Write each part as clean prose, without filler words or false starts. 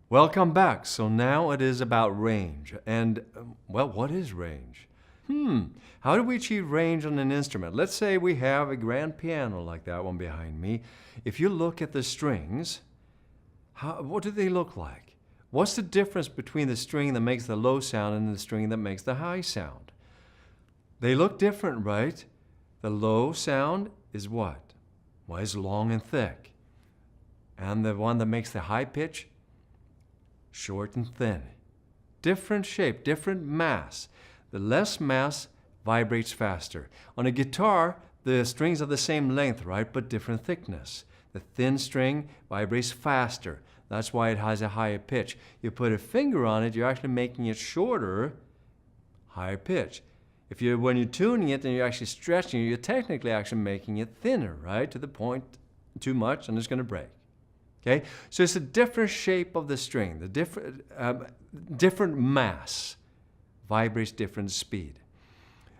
Welcome back. So now it is about range. And, well, what is range? How do we achieve range on an instrument? Let's say we have a grand piano like that one behind me. If you look at the strings, what do they look like? What's the difference between the string that makes the low sound and the string that makes the high sound? They look different, right? The low sound is what? Well, it's long and thick. And the one that makes the high pitch, short and thin. Different shape, different mass. The less mass vibrates faster. On a guitar, the strings are the same length, right, but different thickness. The thin string vibrates faster. That's why it has a higher pitch. You put a finger on it, you're actually making it shorter, higher pitch. When you're tuning it and you're actually stretching it, you're technically actually making it thinner, right, to the point too much and it's going to break. Okay, so it's a different shape of the string. The different mass vibrates different speed.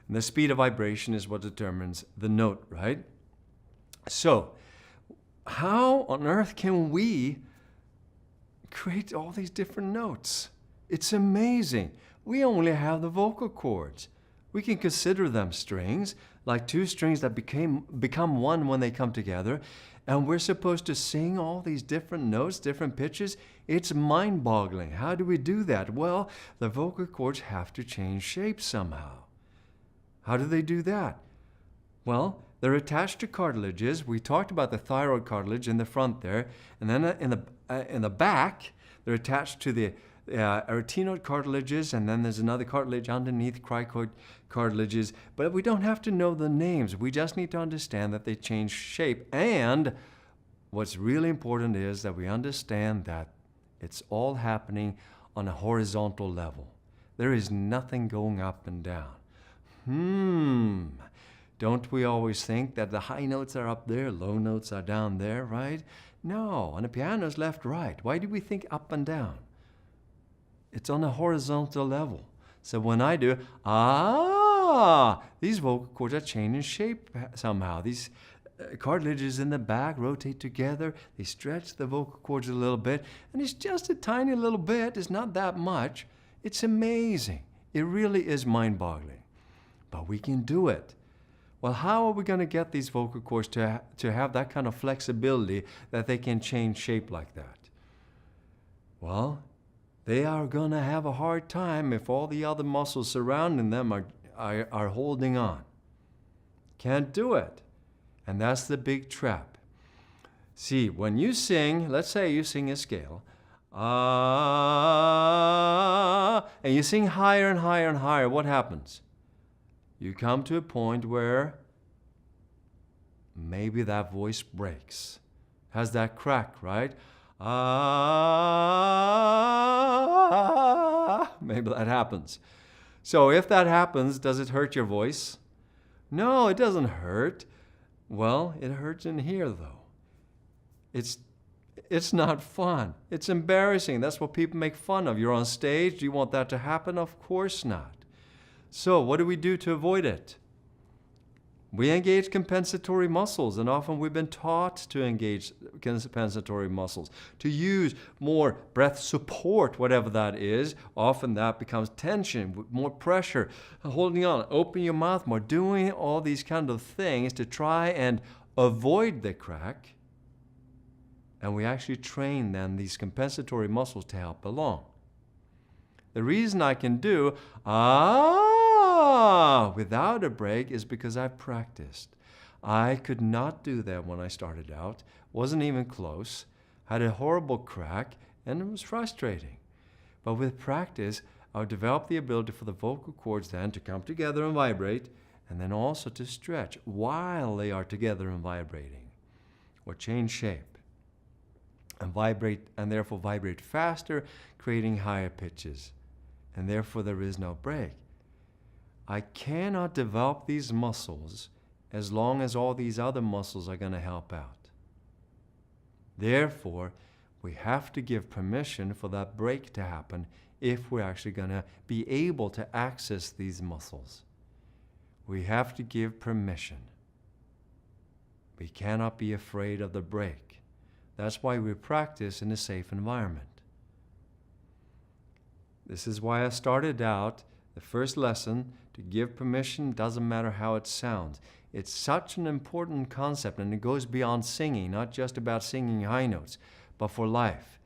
And the speed of vibration is what determines the note, right? So, how on earth can we create all these different notes? It's amazing. We only have the vocal cords. We can consider them strings, like two strings that become one when they come together. And we're supposed to sing all these different notes, different pitches. It's mind-boggling. How do we do that? Well, the vocal cords have to change shape somehow. How do they do that? Well, they're attached to cartilages. We talked about the thyroid cartilage in the front there. And then in the back, they're attached to the arytenoid cartilages, and then there's another cartilage underneath, cricoid cartilages. But we don't have to know the names. We just need to understand that they change shape. And what's really important is that we understand that it's all happening on a horizontal level. There is nothing going up and down. Don't we always think that the high notes are up there, low notes are down there, right? No, on a piano it's left, right. Why do we think up and down? It's on a horizontal level. So when I do, these vocal cords are changing shape somehow. These cartilages in the back rotate together. They stretch the vocal cords a little bit. And it's just a tiny little bit. It's not that much. It's amazing. It really is mind-boggling. But we can do it. Well, how are we going to get these vocal cords to have that kind of flexibility that they can change shape like that? Well, they are going to have a hard time if all the other muscles surrounding them are holding on. Can't do it. And that's the big trap. See, when you sing, let's say you sing a scale, and you sing higher and higher and higher, what happens? You come to a point where maybe that voice breaks. Has that crack, right? Maybe that happens. So if that happens, does it hurt your voice? No, it doesn't hurt. Well, it hurts in here though. It's not fun. It's embarrassing. That's what people make fun of. You're on stage. Do you want that to happen? Of course not. So what do we do to avoid it? We engage compensatory muscles, and often we've been taught to engage compensatory muscles, to use more breath support, whatever that is. Often that becomes tension, more pressure, holding on, open your mouth more, doing all these kind of things to try and avoid the crack. And we actually train then these compensatory muscles to help along. The reason I can do without a break is because I've practiced. I could not do that when I started out. Wasn't even close. Had a horrible crack, and it was frustrating. But with practice, I've developed the ability for the vocal cords then to come together and vibrate, and then also to stretch while they are together and vibrating, or change shape, and vibrate, and therefore vibrate faster, creating higher pitches. And therefore there is no break. I cannot develop these muscles as long as all these other muscles are going to help out. Therefore, we have to give permission for that break to happen if we're actually going to be able to access these muscles. We have to give permission. We cannot be afraid of the break. That's why we practice in a safe environment. This is why I started out the first lesson to give permission. Doesn't matter how it sounds. It's such an important concept, and it goes beyond singing, not just about singing high notes, but for life.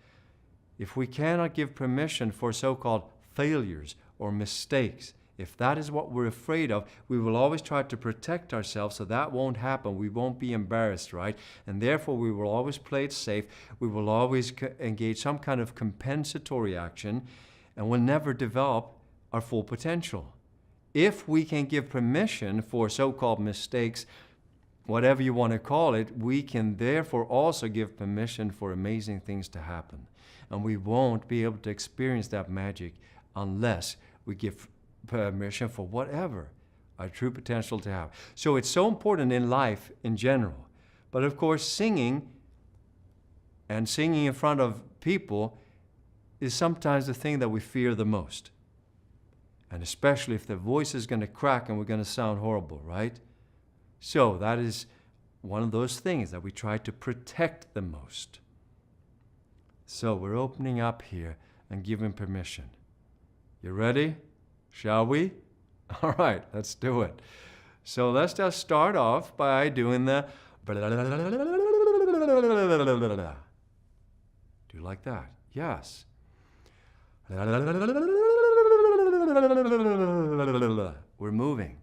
If we cannot give permission for so-called failures or mistakes, if that is what we're afraid of, we will always try to protect ourselves so that won't happen. We won't be embarrassed, right? And therefore, we will always play it safe. We will always engage some kind of compensatory action, and we'll never develop our full potential. If we can give permission for so-called mistakes, whatever you want to call it, we can therefore also give permission for amazing things to happen. And we won't be able to experience that magic unless we give permission for whatever our true potential to have. So it's so important in life in general. But of course, singing and singing in front of people is sometimes the thing that we fear the most. And especially if the voice is going to crack and we're going to sound horrible, right? So that is one of those things that we try to protect the most. So we're opening up here and giving permission. You ready? Shall we? All right, let's do it. So let's just start off by doing the... Do you like that? Yes. We're moving.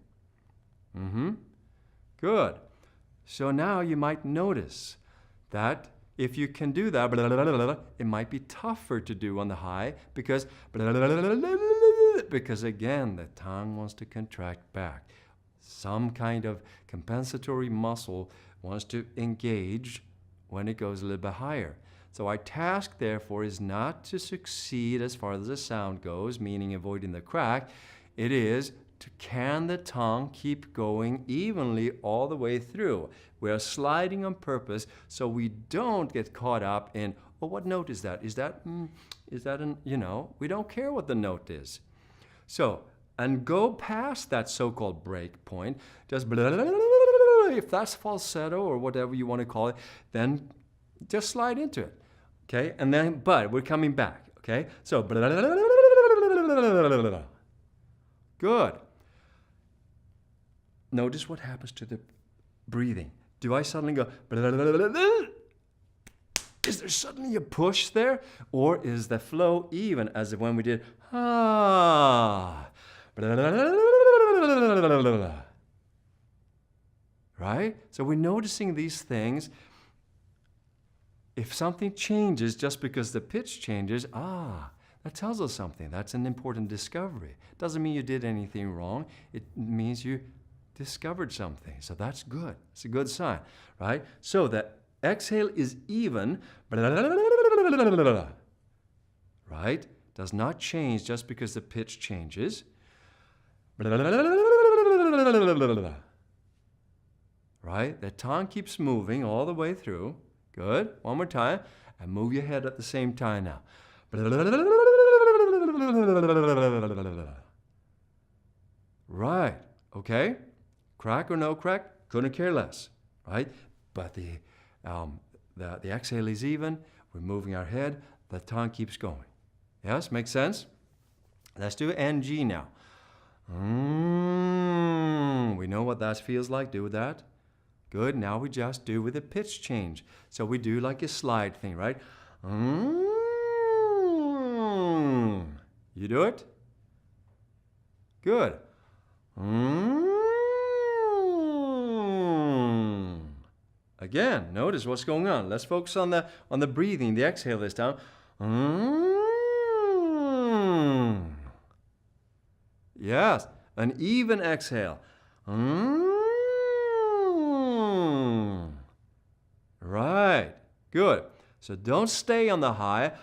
Good. So now you might notice that if you can do that, it might be tougher to do on the high because again, the tongue wants to contract back. Some kind of compensatory muscle wants to engage when it goes a little bit higher. So our task, therefore, is not to succeed as far as the sound goes, meaning avoiding the crack. It is to can the tongue keep going evenly all the way through. We are sliding on purpose so we don't get caught up in, oh, what note is that? Is that an, we don't care what the note is. So, and go past that so-called break point, just if that's falsetto or whatever you want to call it, then just slide into it, okay? And then, but we're coming back, okay? So, good. Notice what happens to the breathing. Do I suddenly go, is there suddenly a push there? Or is the flow even as when we did, right? So we're noticing these things. If something changes just because the pitch changes, that tells us something. That's an important discovery. Doesn't mean you did anything wrong. It means you discovered something. So that's good. It's a good sign, right? So the exhale is even, right? Does not change just because the pitch changes. Right? The tongue keeps moving all the way through. Good. One more time. And move your head at the same time now. Right. Okay. Crack or no crack, couldn't care less. Right? But the exhale is even. We're moving our head. The tongue keeps going. Yes? Makes sense? Let's do NG now. We know what that feels like. Do that. Good. Now we just do with a pitch change. So we do like a slide thing, right? You do it? Good. Again, notice what's going on. Let's focus on the breathing, the exhale this time. Yes, an even exhale. Right, good. So don't stay on the high.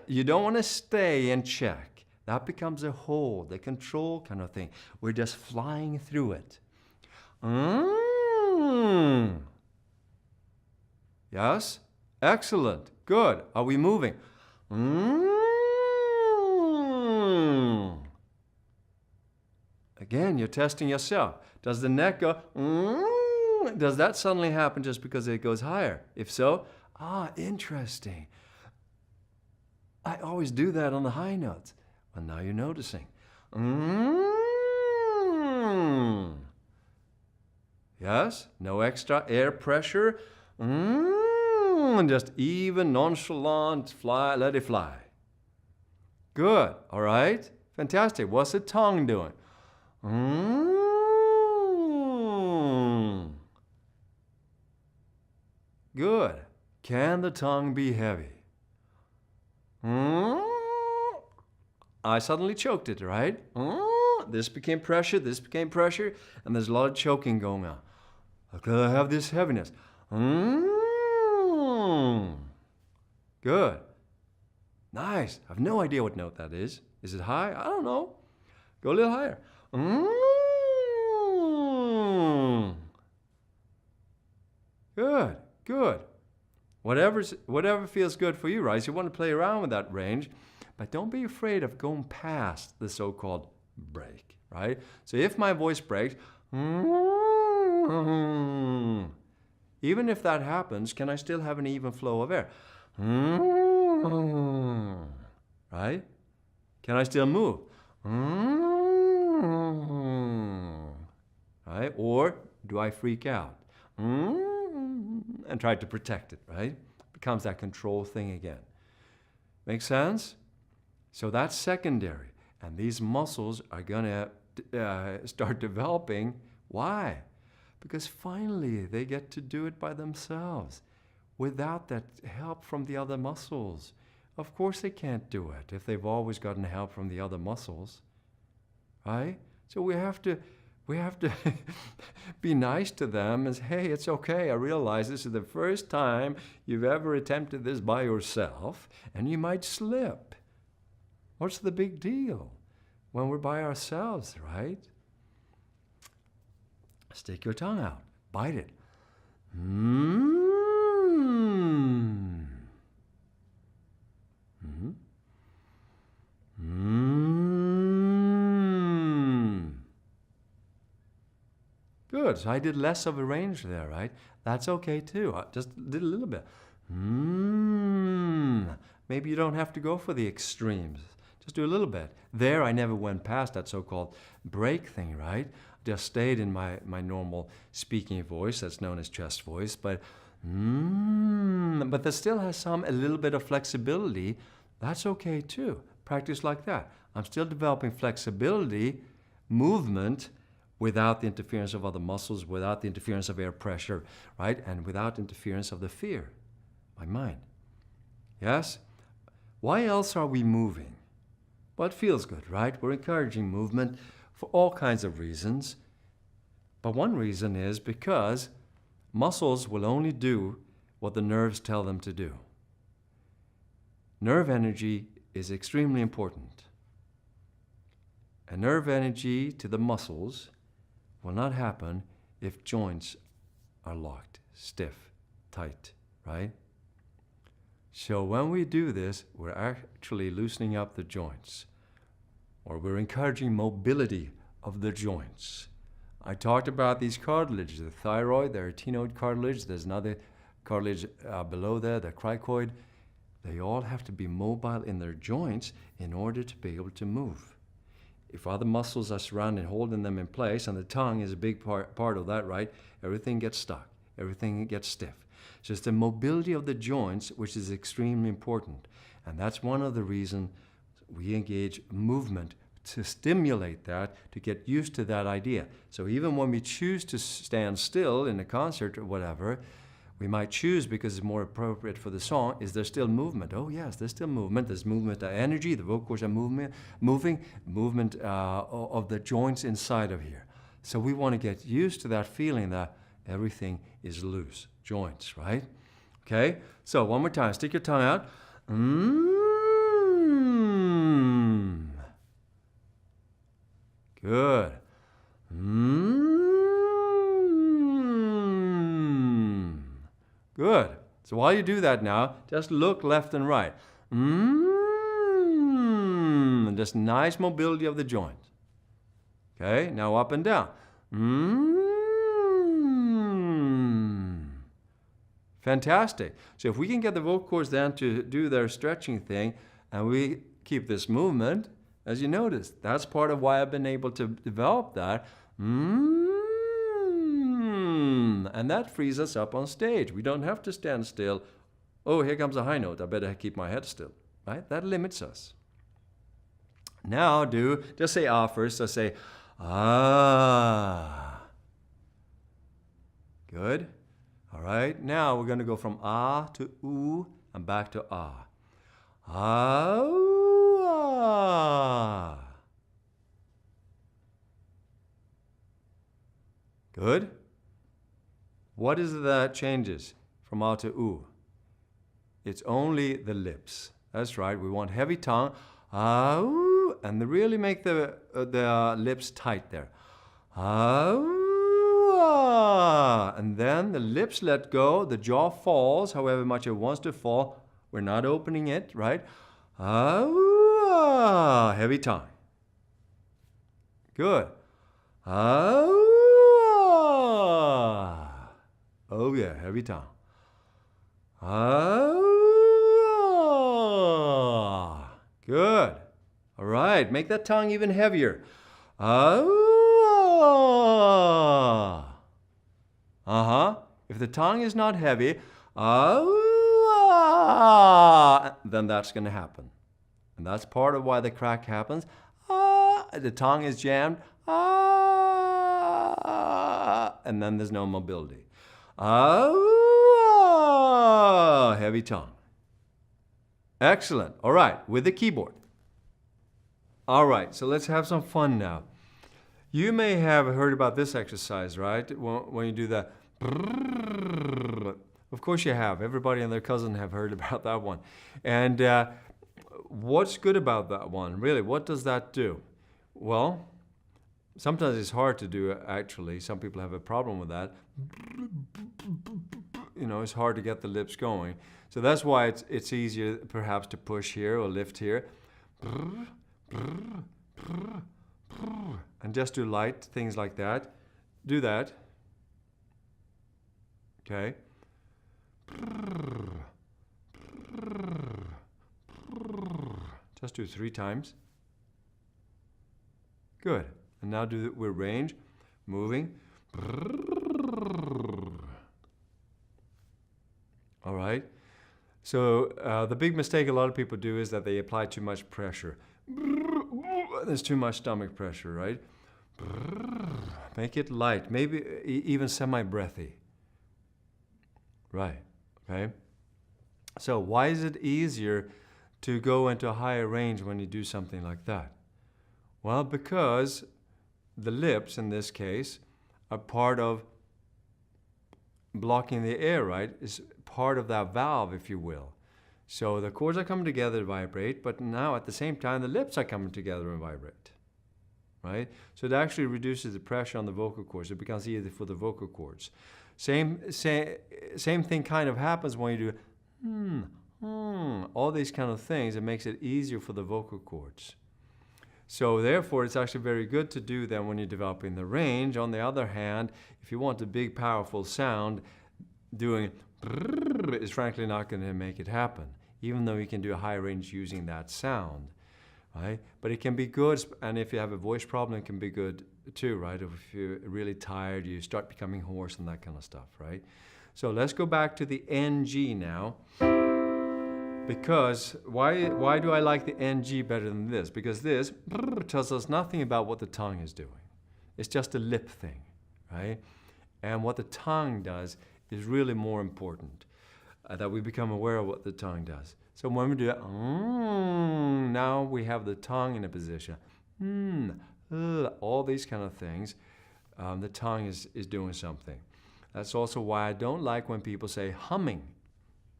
You don't want to stay and check. That becomes a hold, a control kind of thing. We're just flying through it. Yes, excellent, good. Are we moving? Again, you're testing yourself. Does the neck go, does that suddenly happen just because it goes higher? If so, interesting. I always do that on the high notes. Well, now you're noticing. Yes, no extra air pressure. Just even, nonchalant, fly, let it fly. Good, all right? Fantastic. What's the tongue doing? Good. Can the tongue be heavy? I suddenly choked it, right? This became pressure, and there's a lot of choking going on. Because I have this heaviness. Good. Nice. I have no idea what note that is. Is it high? I don't know. Go a little higher. Good, good. Whatever feels good for you, right? So you want to play around with that range, but don't be afraid of going past the so-called break, right? So if my voice breaks, even if that happens, can I still have an even flow of air? Right? Can I still move? Right? Or do I freak out? And try to protect it, right? Becomes that control thing again. Make sense? So that's secondary. And these muscles are going to start developing. Why? Because finally they get to do it by themselves without that help from the other muscles. Of course they can't do it if they've always gotten help from the other muscles, right? So we have to be nice to them and say, hey, it's okay. I realize this is the first time you've ever attempted this by yourself, and you might slip. What's the big deal when we're by ourselves, right? Stick your tongue out. Bite it. Good. So I did less of a range there, right? That's okay too. I just did a little bit. Maybe you don't have to go for the extremes. Just do a little bit. There, I never went past that so-called break thing, right? Just stayed in my normal speaking voice, that's known as chest voice, but that still has a little bit of flexibility. That's okay too. Practice like that. I'm still developing flexibility, movement, without the interference of other muscles, without the interference of air pressure, right? And without interference of the fear, my mind. Yes? Why else are we moving? Well, it feels good, right? We're encouraging movement for all kinds of reasons. But one reason is because muscles will only do what the nerves tell them to do. Nerve energy is extremely important. And nerve energy to the muscles will not happen if joints are locked, stiff, tight, right? So when we do this, we're actually loosening up the joints, or we're encouraging mobility of the joints. I talked about these cartilages, the thyroid, the arytenoid cartilage, there's another cartilage below there, the cricoid. They all have to be mobile in their joints in order to be able to move. If other muscles are surrounding, holding them in place, and the tongue is a big part of that, right? Everything gets stuck. Everything gets stiff. So it's the mobility of the joints which is extremely important. And that's one of the reasons we engage movement to stimulate that, to get used to that idea. So even when we choose to stand still in a concert or whatever, we might choose because it's more appropriate for the song. Is there still movement? Oh yes, there's still movement. There's movement of energy. The vocal cords are movement of the joints inside of here. So we want to get used to that feeling that everything is loose. Joints, right? Okay, so one more time. Stick your tongue out. Good. Good. So while you do that now, just look left and right. And just nice mobility of the joints. Okay, now up and down. Fantastic. So if we can get the vocal cords then to do their stretching thing, And we keep this movement, as you notice. That's part of why I've been able to develop that. And that frees us up on stage. We don't have to stand still. Oh, here comes a high note. I better keep my head still. Right? That limits us. Now just say ah first. So say ah. Good. All right. Now we're going to go from ah to oo and back to ah. Ah. Ooh, ah. Good. What is it that changes from ah to oo? It's only the lips. That's right. We want heavy tongue. Ah, ooh, and really make the lips tight there. Ah, ooh, ah. And then the lips let go. The jaw falls, however much it wants to fall. We're not opening it, right? Ah, ooh, ah. Heavy tongue. Good. Ah, ooh, ah. Oh yeah, heavy tongue. Ah, ooh, ah. Good. All right, make that tongue even heavier. Ah. Uh-huh. If the tongue is not heavy, ah, then that's going to happen. And that's part of why the crack happens. Ah, the tongue is jammed. Ah, and then there's no mobility. Ah, heavy tongue. Excellent. All right, with the keyboard. All right, so let's have some fun now. You may have heard about this exercise, right? When you do that. Of course you have. Everybody and their cousin have heard about that one. And what's good about that one? Really, what does that do? Well, sometimes it's hard to do, actually. Some people have a problem with that. You know, it's hard to get the lips going. So that's why it's easier perhaps to push here or lift here. And just do light things like that. Do that. Okay. Just do 3 times. Good. And now do it with range, moving. All right. So the big mistake a lot of people do is that they apply too much pressure. There's too much stomach pressure, right? Make it light, maybe even semi-breathy. Right, okay? So why is it easier to go into a higher range when you do something like that? Well, because the lips, in this case, are part of blocking the air, right? Is part of that valve, if you will. So the chords are coming together to vibrate, but now at the same time, the lips are coming together and vibrate, right? So it actually reduces the pressure on the vocal cords. It becomes easier for the vocal cords. Same thing kind of happens when you do all these kind of things. It makes it easier for the vocal cords. So therefore, it's actually very good to do them when you're developing the range. On the other hand, if you want a big, powerful sound, doing is frankly not going to make it happen, even though you can do a high range using that sound, right? But it can be good, and if you have a voice problem, it can be good too, right? If you're really tired, you start becoming hoarse and that kind of stuff, right? So let's go back to the NG now. Because why do I like the NG better than this? Because this tells us nothing about what the tongue is doing. It's just a lip thing, right? And what the tongue does is really more important, that we become aware of what the tongue does. So when we do that, now we have the tongue in a position. All these kind of things, the tongue is doing something. That's also why I don't like when people say humming.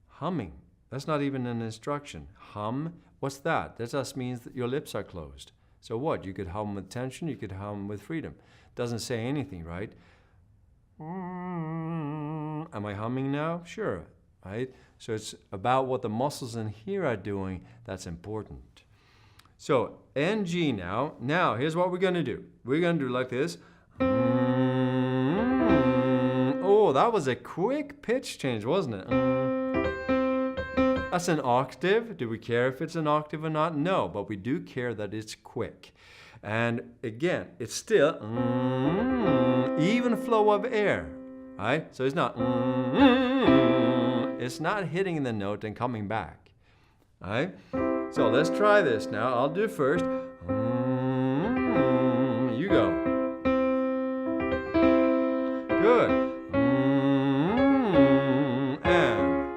Humming. That's not even an instruction. Hum, what's that? That just means that your lips are closed. So what? You could hum with tension, you could hum with freedom. Doesn't say anything, right? Am I humming now? Sure, right? So it's about what the muscles in here are doing that's important. So NG now. Now, here's what we're going to do. We're going to do like this. Oh, that was a quick pitch change, wasn't it? That's an octave. Do we care if it's an octave or not? No, but we do care that it's quick. And again, it's still even flow of air, right? So it's not it's not hitting the note and coming back, right? So let's try this now. I'll do first. You go. Good. And.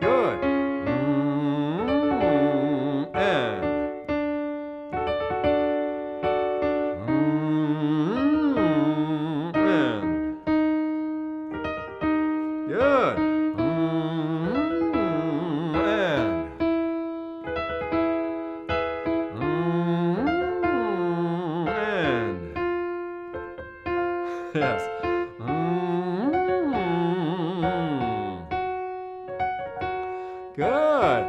Good. And. And. Good. Yes. Good.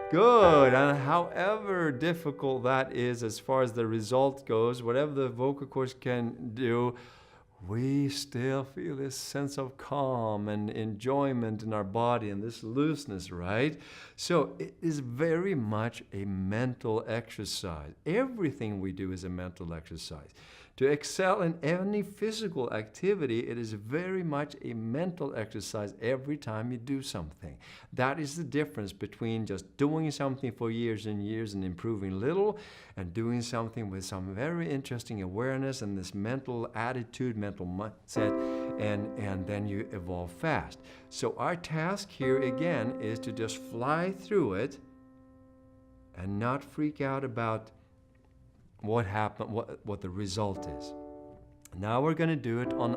Good. And however difficult that is as far as the result goes, whatever the vocal cords can do, we still feel this sense of calm and enjoyment in our body and this looseness, right? So it is very much a mental exercise. Everything we do is a mental exercise. To excel in any physical activity, it is very much a mental exercise every time you do something. That is the difference between just doing something for years and years and improving little, and doing something with some very interesting awareness and this mental attitude, mental mindset, and then you evolve fast. So our task here again is to just fly through it and not freak out about what happened, what the result is. Now we're going to do it on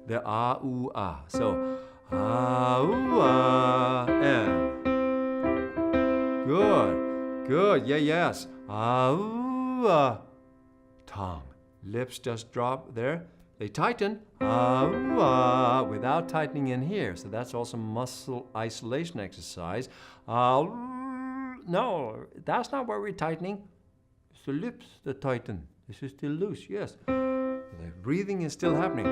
the ooh, ah. So, ooh, and. Good, good, yes. Ooh, tongue. Lips just drop there. They tighten, without tightening in here. So that's also muscle isolation exercise. No, that's not where we're tightening. The lips that tighten. This is still loose, yes. The breathing is still happening.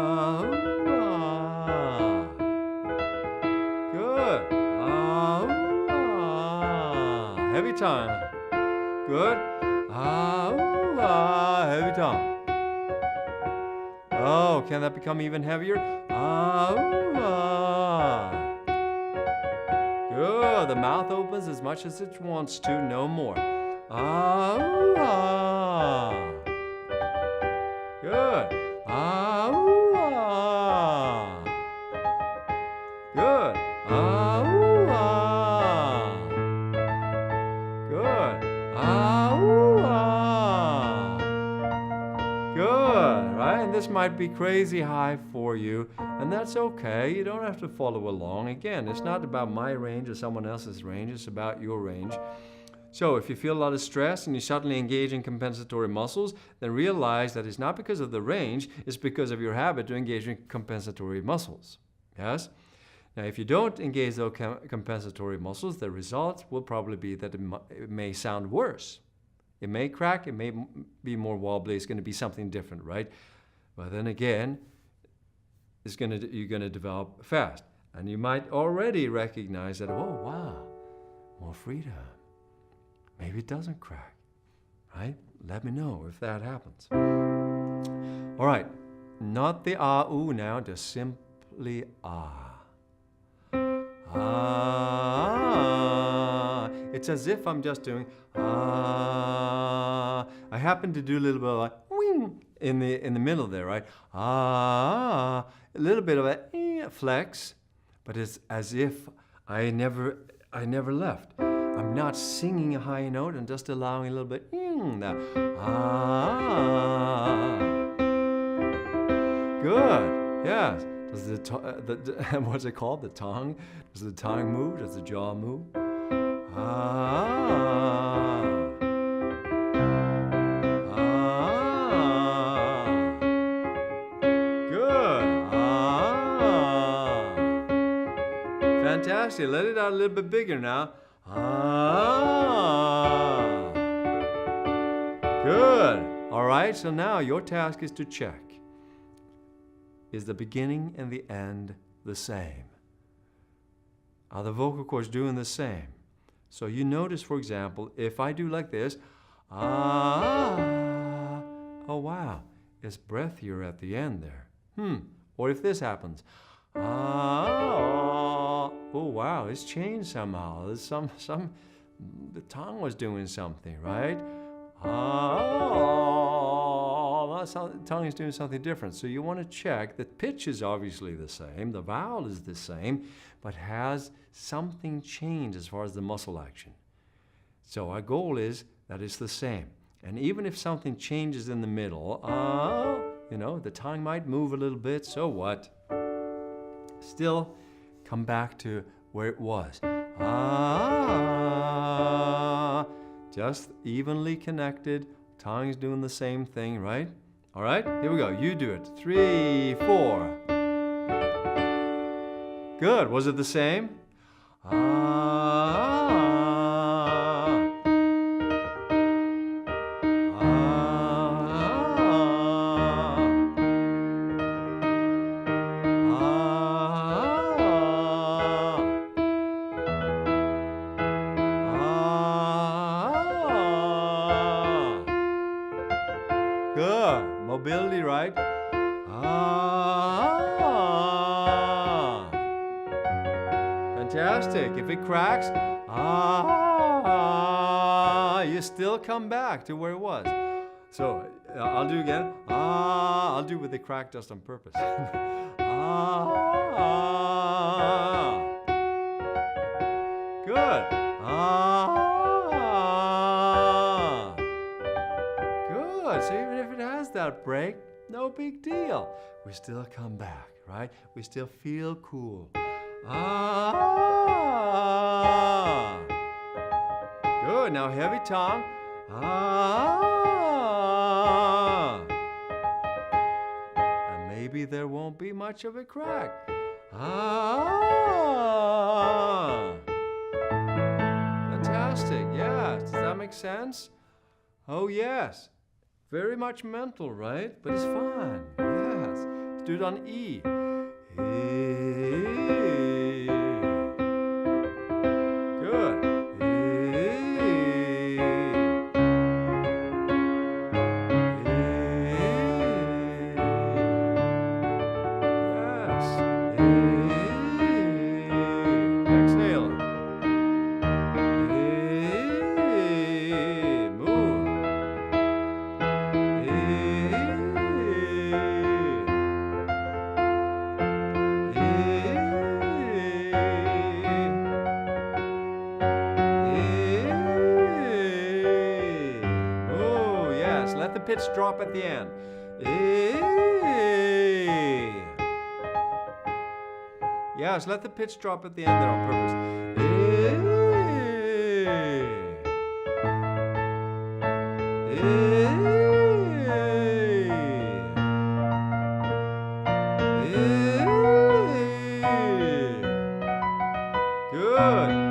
Good. Good. Heavy tongue. Good. Heavy tongue. Oh, can that become even heavier? Good. The mouth opens as much as it wants to, no more. Good. Good. Good. Good, right? And this might be crazy high for you, and that's okay. You don't have to follow along. Again, it's not about my range or someone else's range. It's about your range. So if you feel a lot of stress and you suddenly engage in compensatory muscles, then realize that it's not because of the range, it's because of your habit to engage in compensatory muscles. Yes? Now, if you don't engage those compensatory muscles, the result will probably be that it may sound worse. It may crack, it may be more wobbly, it's going to be something different, right? But then again, you're going to develop fast. And you might already recognize that, oh, wow, more freedom. Maybe it doesn't crack, right? Let me know if that happens. All right, not the ooh now, just simply It's as if I'm just doing I happen to do a little bit of like wing in the middle there, right? A little bit of a flex, but it's as if I never left. I'm not singing a high note and just allowing a little bit that. Good. Yes. Does what's it called? The tongue? Does the tongue move? Does the jaw move? fantastic. Let it out a little bit bigger now. Ah. Good. All right, so now your task is to check. Is the beginning and the end the same? Are the vocal cords doing the same? So you notice, for example, if I do like this, ah, oh wow, it's breathier at the end there. Or if this happens, ah, oh wow, it's changed somehow. There's the tongue was doing something, right? Ah, the tongue is doing something different. So you want to check that pitch is obviously the same, the vowel is the same, but has something changed as far as the muscle action. So our goal is that it's the same. And even if something changes in the middle, you know, the tongue might move a little bit, so what? Still come back to where it was. Ah, just evenly connected, tongue's doing the same thing, right? All right, here we go. You do it. 3, 4. Good. Was it the same? Good. Mobility, right? Fantastic. If it cracks, you still come back to where it was. So I'll do again. I'll do with the crack just on purpose. Good. Good. So even if it has that break, no big deal. We still come back, right? We still feel cool. Good. Now heavy tongue. And maybe there won't be much of a crack. Fantastic. Yeah. Does that make sense? Oh, yes. Very much mental, right? But it's fun. Yes. Let's do it on E. Good. Yes. Exhale. Move. Oh, yes. Let the pitch drop at the end. Yes, let the pitch drop at the end there on purpose. Good.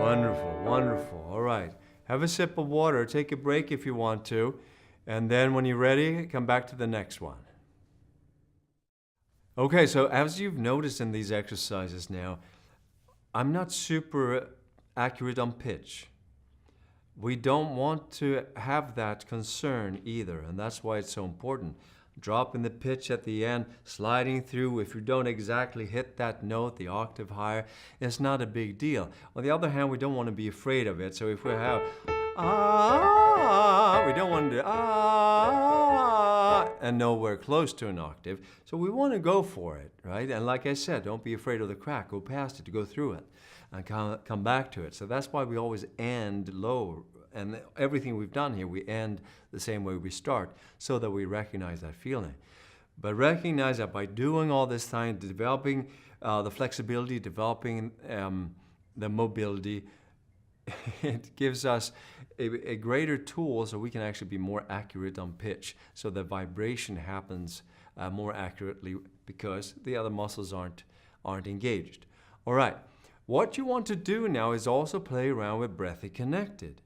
Wonderful, wonderful. All right. Have a sip of water. Take a break if you want to. And then when you're ready, come back to the next one. Okay, so as you've noticed in these exercises now, I'm not super accurate on pitch. We don't want to have that concern either, and that's why it's so important. dropping the pitch at the end, sliding through. If you don't exactly hit that note, the octave higher, it's not a big deal. On the other hand, we don't want to be afraid of it. So if we have ah, we don't want to do ah and nowhere close to an octave. So we want to go for it, right? And like I said, don't be afraid of the crack. Go past it, to go through it, and come back to it. So that's why we always end low. And everything we've done here, we end the same way we start, so that we recognize that feeling. But recognize that by doing all this time, developing the flexibility, developing the mobility, it gives us a greater tool so we can actually be more accurate on pitch, so the vibration happens more accurately because the other muscles aren't engaged. All right, what you want to do now is also play around with breathy connected.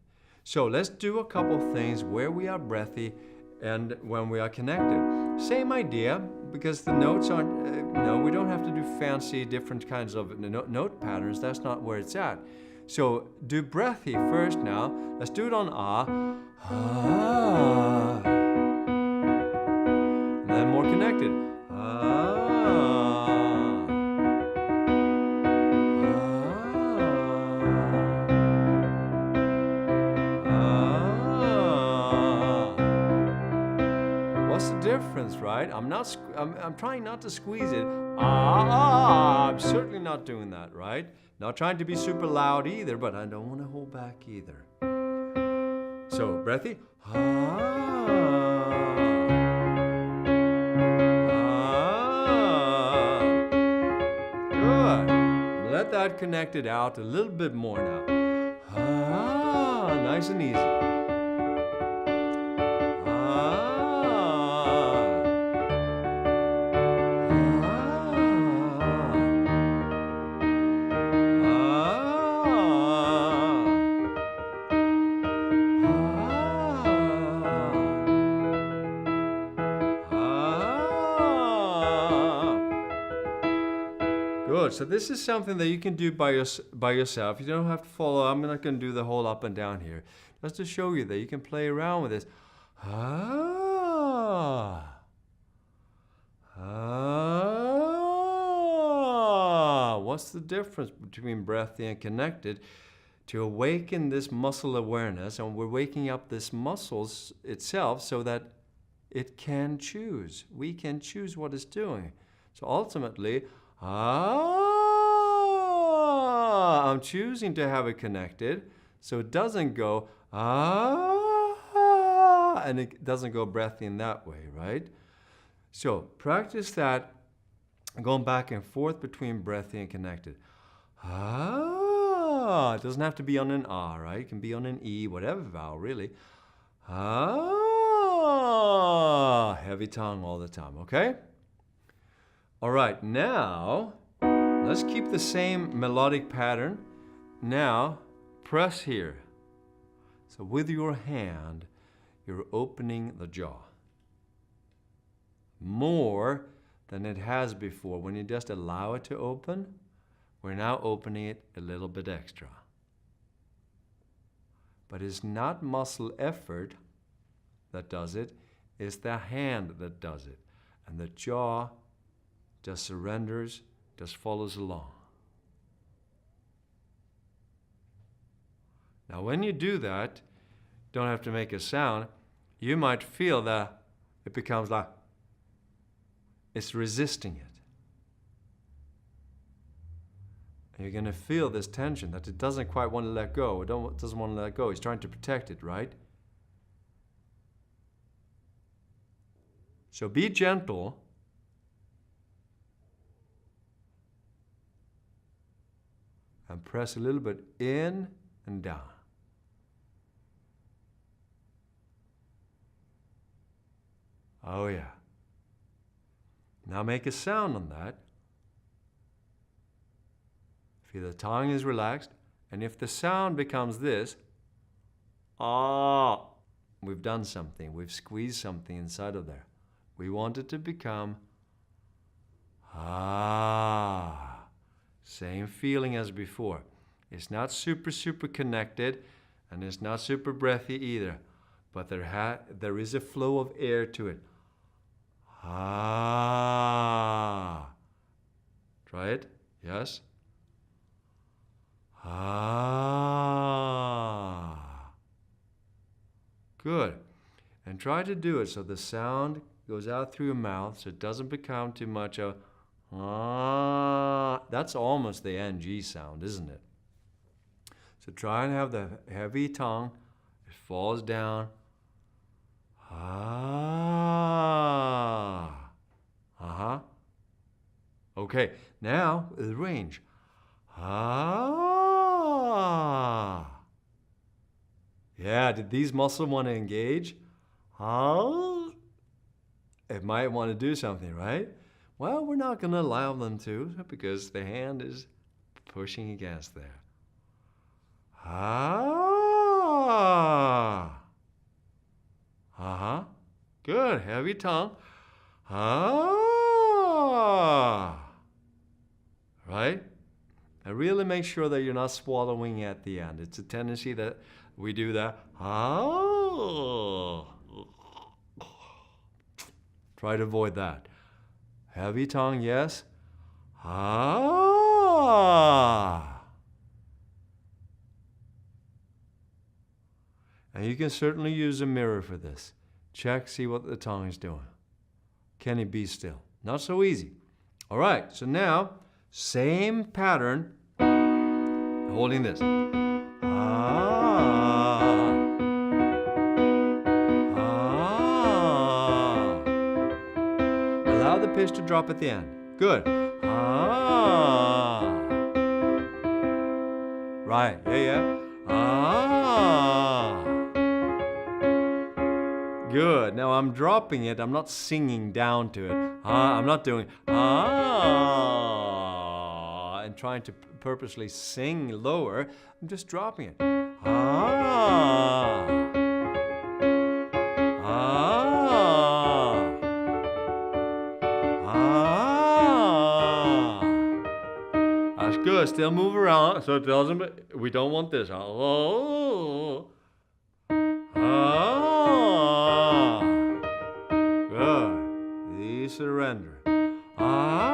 So let's do a couple things where we are breathy and when we are connected. Same idea, because the notes aren't, no, we don't have to do fancy different kinds of note patterns. That's not where it's at. So do breathy first now. Let's do it on ah. Ah. And then more connected. Ah. Difference, right? I'm trying not to squeeze it. I'm certainly not doing that, right? Not trying to be super loud either, but I don't want to hold back either. So, breathy. Good. Let that connect it out a little bit more now. Nice and easy. Good. So this is something that you can do by yourself. You don't have to follow. I'm not going to do the whole up and down here. Just to show you that you can play around with this. What's the difference between breathy and connected? To awaken this muscle awareness, and we're waking up this muscles itself so that it can choose. We can choose what it's doing. So ultimately, I'm choosing to have it connected, so it doesn't go and it doesn't go breathy in that way, right? So practice that, going back and forth between breathy and connected. It doesn't have to be on an ah, right? It can be on an e, whatever vowel, really. Heavy tongue all the time, okay? All right, now let's keep the same melodic pattern. Now press here. So with your hand, you're opening the jaw more than it has before. When you just allow it to open, we're now opening it a little bit extra. But it's not muscle effort that does it, it's the hand that does it. And the jaw just surrenders, just follows along. Now when you do that, don't have to make a sound, you might feel that it becomes like it's resisting it. And you're going to feel this tension that it doesn't quite want to let go. It doesn't want to let go. It's trying to protect it, right? So be gentle. And press a little bit in and down. Oh yeah. Now make a sound on that. Feel the tongue is relaxed, and if the sound becomes this, we've done something. We've squeezed something inside of there. We want it to become same feeling as before. It's not super connected, and it's not super breathy either, but there is a flow of air to it. Ah. Try it. Yes. Ah. Good. And try to do it so the sound goes out through your mouth so it doesn't become too much of ah. That's almost the NG sound, isn't it? So try and have the heavy tongue. It falls down. Ah. Uh-huh. Okay, now the range. Ah. Yeah, did these muscles want to engage? Ah. It might want to do something, right? Well, we're not going to allow them to because the hand is pushing against there. Ah. Uh-huh. Good. Heavy tongue. Ah. Right? And really make sure that you're not swallowing at the end. It's a tendency that we do that. Ah. Try to avoid that. Heavy tongue, yes. Ah. And you can certainly use a mirror for this. Check, see what the tongue is doing. Can it be still? Not so easy. All right, so now, same pattern, holding this. Ah. Ah. Allow the pitch to drop at the end. Good. Ah. Right, yeah. Ah. Good. Now I'm dropping it. I'm not singing down to it. I'm not doing and trying to purposely sing lower. I'm just dropping it. Ah. Ah. Ah. That's good. Still move around so it doesn't. We don't want this. Oh. Ah. Good. The surrender. Ah.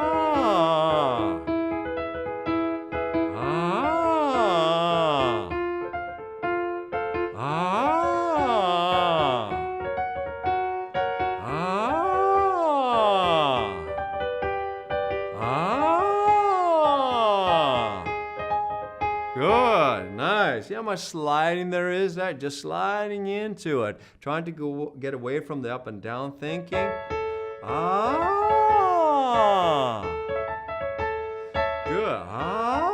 Ah. Ah. Ah. Ah. Good. Nice. See how much sliding there is there? Just sliding into it. Trying to get away from the up and down thinking. Ah. Good. Ah.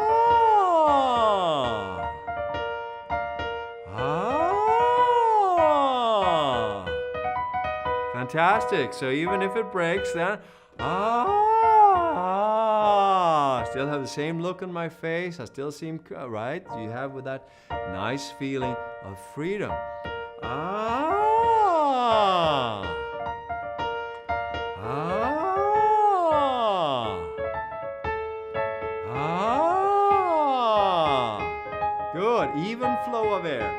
Ah. Fantastic. So even if it breaks, then still have the same look on my face. I still seem right. You have with that nice feeling of freedom. Ah. Ah. Ah. Good. Even flow of air.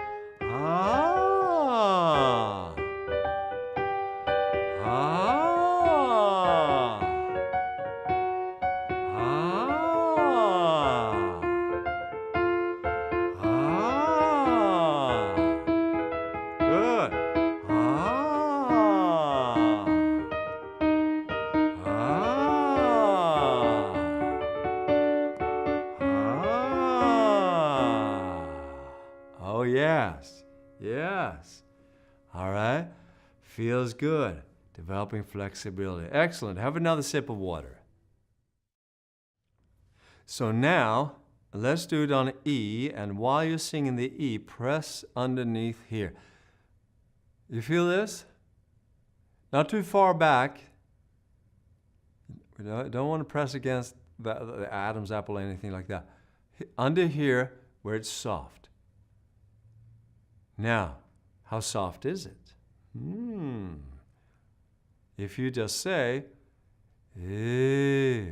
Ah. Ah. Oh, yes. Yes. All right. Feels good. Developing flexibility. Excellent. Have another sip of water. So now, let's do it on E, and while you're singing the E, press underneath here. You feel this? Not too far back. Don't want to press against the Adam's apple or anything like that. Under here, where it's soft. Now, how soft is it? If you just say, eh.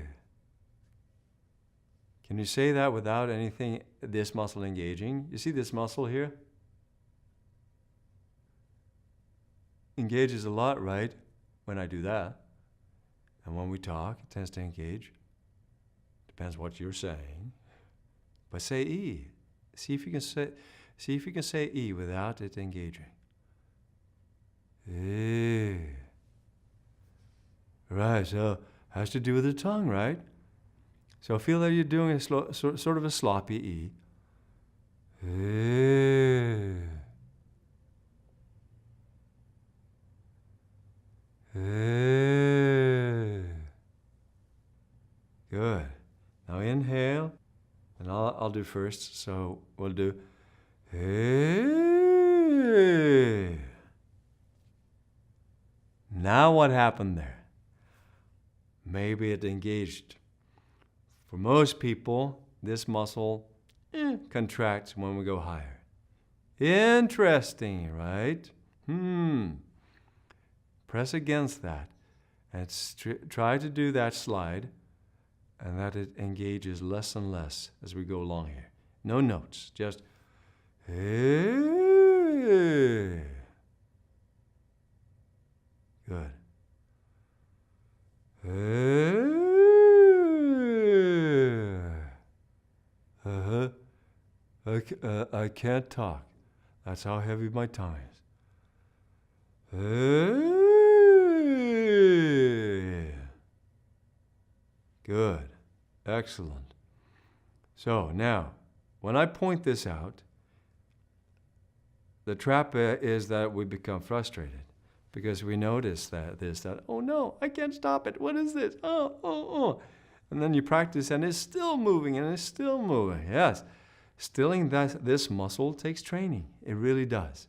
Can you say that without anything, this muscle engaging? You see this muscle here? Engages a lot, right? When I do that. And when we talk, it tends to engage. Depends what you're saying. But say E. See if you can say E without it engaging. E. Right, so has to do with the tongue, right? So feel that you're doing a sort of a sloppy E. E. E. Good. Now inhale, and I'll do first. So we'll do. Now what happened there? Maybe it engaged. For most people, this muscle contracts when we go higher. Interesting, right? Press against that. And try to do that slide, and that it engages less and less as we go along here. No notes, just good. I can't talk. That's how heavy my tongue is. Good. Excellent. So now, when I point this out, the trap is that we become frustrated because we notice that oh no, I can't stop it. What is this? Oh. And then you practice and it's still moving and it's still moving. Yes. Stilling this muscle takes training. It really does.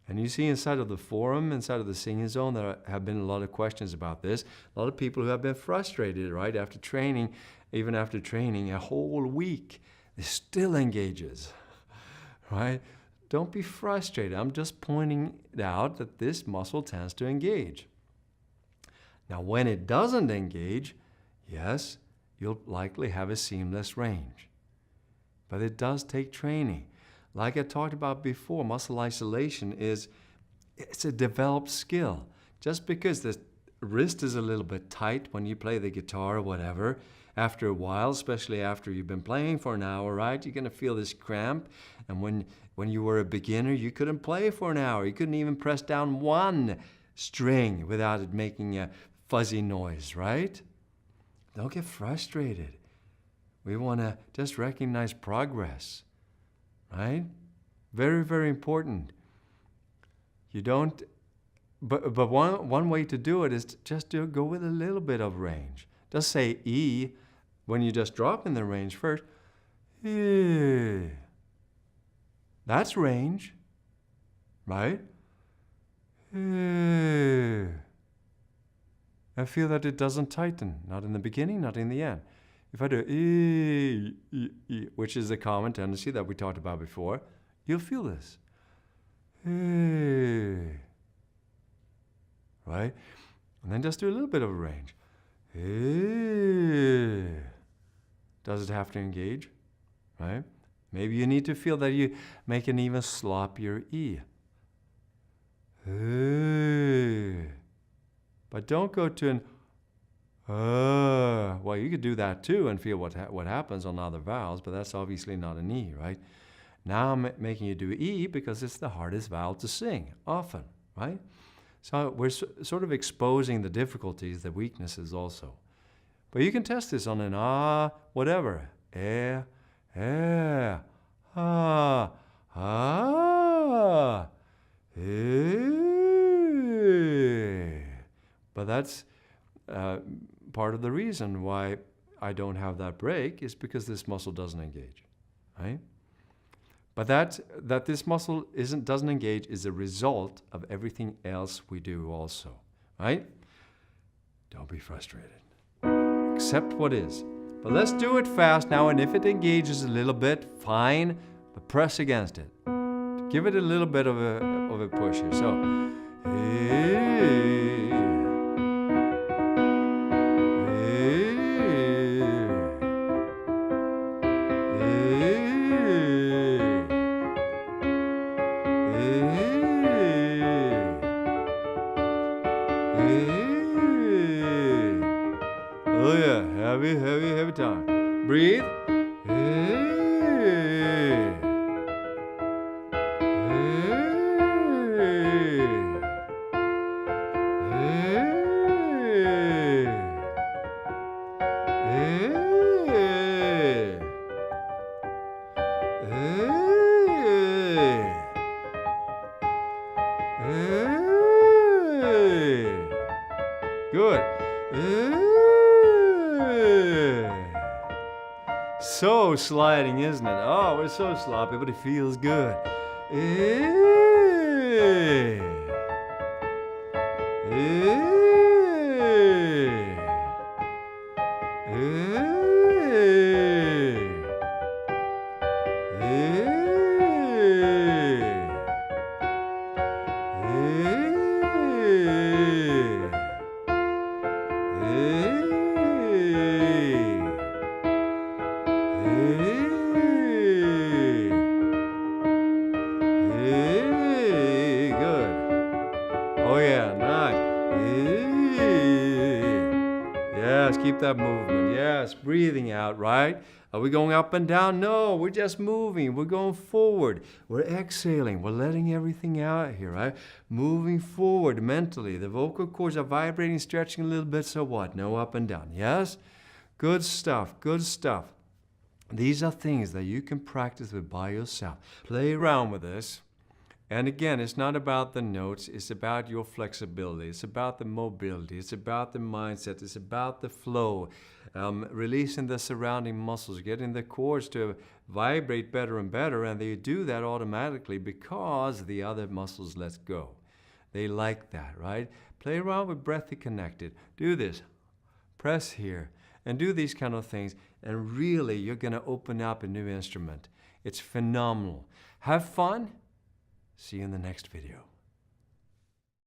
And you see inside of the forum, inside of the singing zone, there have been a lot of questions about this. A lot of people who have been frustrated, right, after training, even after training a whole week, it still engages, right? Don't be frustrated. I'm just pointing out that this muscle tends to engage. Now, when it doesn't engage, yes, you'll likely have a seamless range. But it does take training. Like I talked about before, muscle isolation it's a developed skill. Just because the wrist is a little bit tight when you play the guitar or whatever, after a while, especially after you've been playing for an hour, right, you're going to feel this cramp. And when you were a beginner, you couldn't play for an hour. You couldn't even press down one string without it making a fuzzy noise, right? Don't get frustrated. We want to just recognize progress. Right? Very, very important. You don't, but one way to do it is to just go with a little bit of range. Just say E when you just drop in the range first. E. That's range, right? E. I feel that it doesn't tighten, not in the beginning, not in the end. If I do E, which is a common tendency that we talked about before, you'll feel this. E. Right? And then just do a little bit of a range. E. Does it have to engage? Right? Maybe you need to feel that you make an even sloppier E. E. But don't go to an well, you could do that too and feel what happens on other vowels, but that's obviously not an E, right? Now I'm making you do E because it's the hardest vowel to sing, often, right? So we're sort of exposing the difficulties, the weaknesses also. But you can test this on an whatever. But that's part of the reason why I don't have that break is because this muscle doesn't engage, right? But that this muscle doesn't engage is a result of everything else we do also, right? Don't be frustrated. Accept what is. But let's do it fast now, and if it engages a little bit, fine, but press against it. Give it a little bit of a push here. So, Oh yeah, heavy, heavy, heavy time. Breathe. Hey. Good. So sliding, isn't it? Oh, we're so sloppy, but it feels good. Good. Oh yeah, nice. Yes, keep that movement. Yes, breathing out, right? Are we going up and down? No, we're just moving. We're going forward. We're exhaling. We're letting everything out here, right? Moving forward mentally. The vocal cords are vibrating, stretching a little bit, so what? No up and down. Yes? Good stuff. Good stuff. These are things that you can practice with by yourself. Play around with this. And again, it's not about the notes, it's about your flexibility, it's about the mobility, it's about the mindset, it's about the flow, releasing the surrounding muscles, getting the cords to vibrate better and better, and they do that automatically because the other muscles let go. They like that, right? Play around with Breathy Connected. Do this. Press here and do these kind of things, and really you're going to open up a new instrument. It's phenomenal. Have fun. See you in the next video.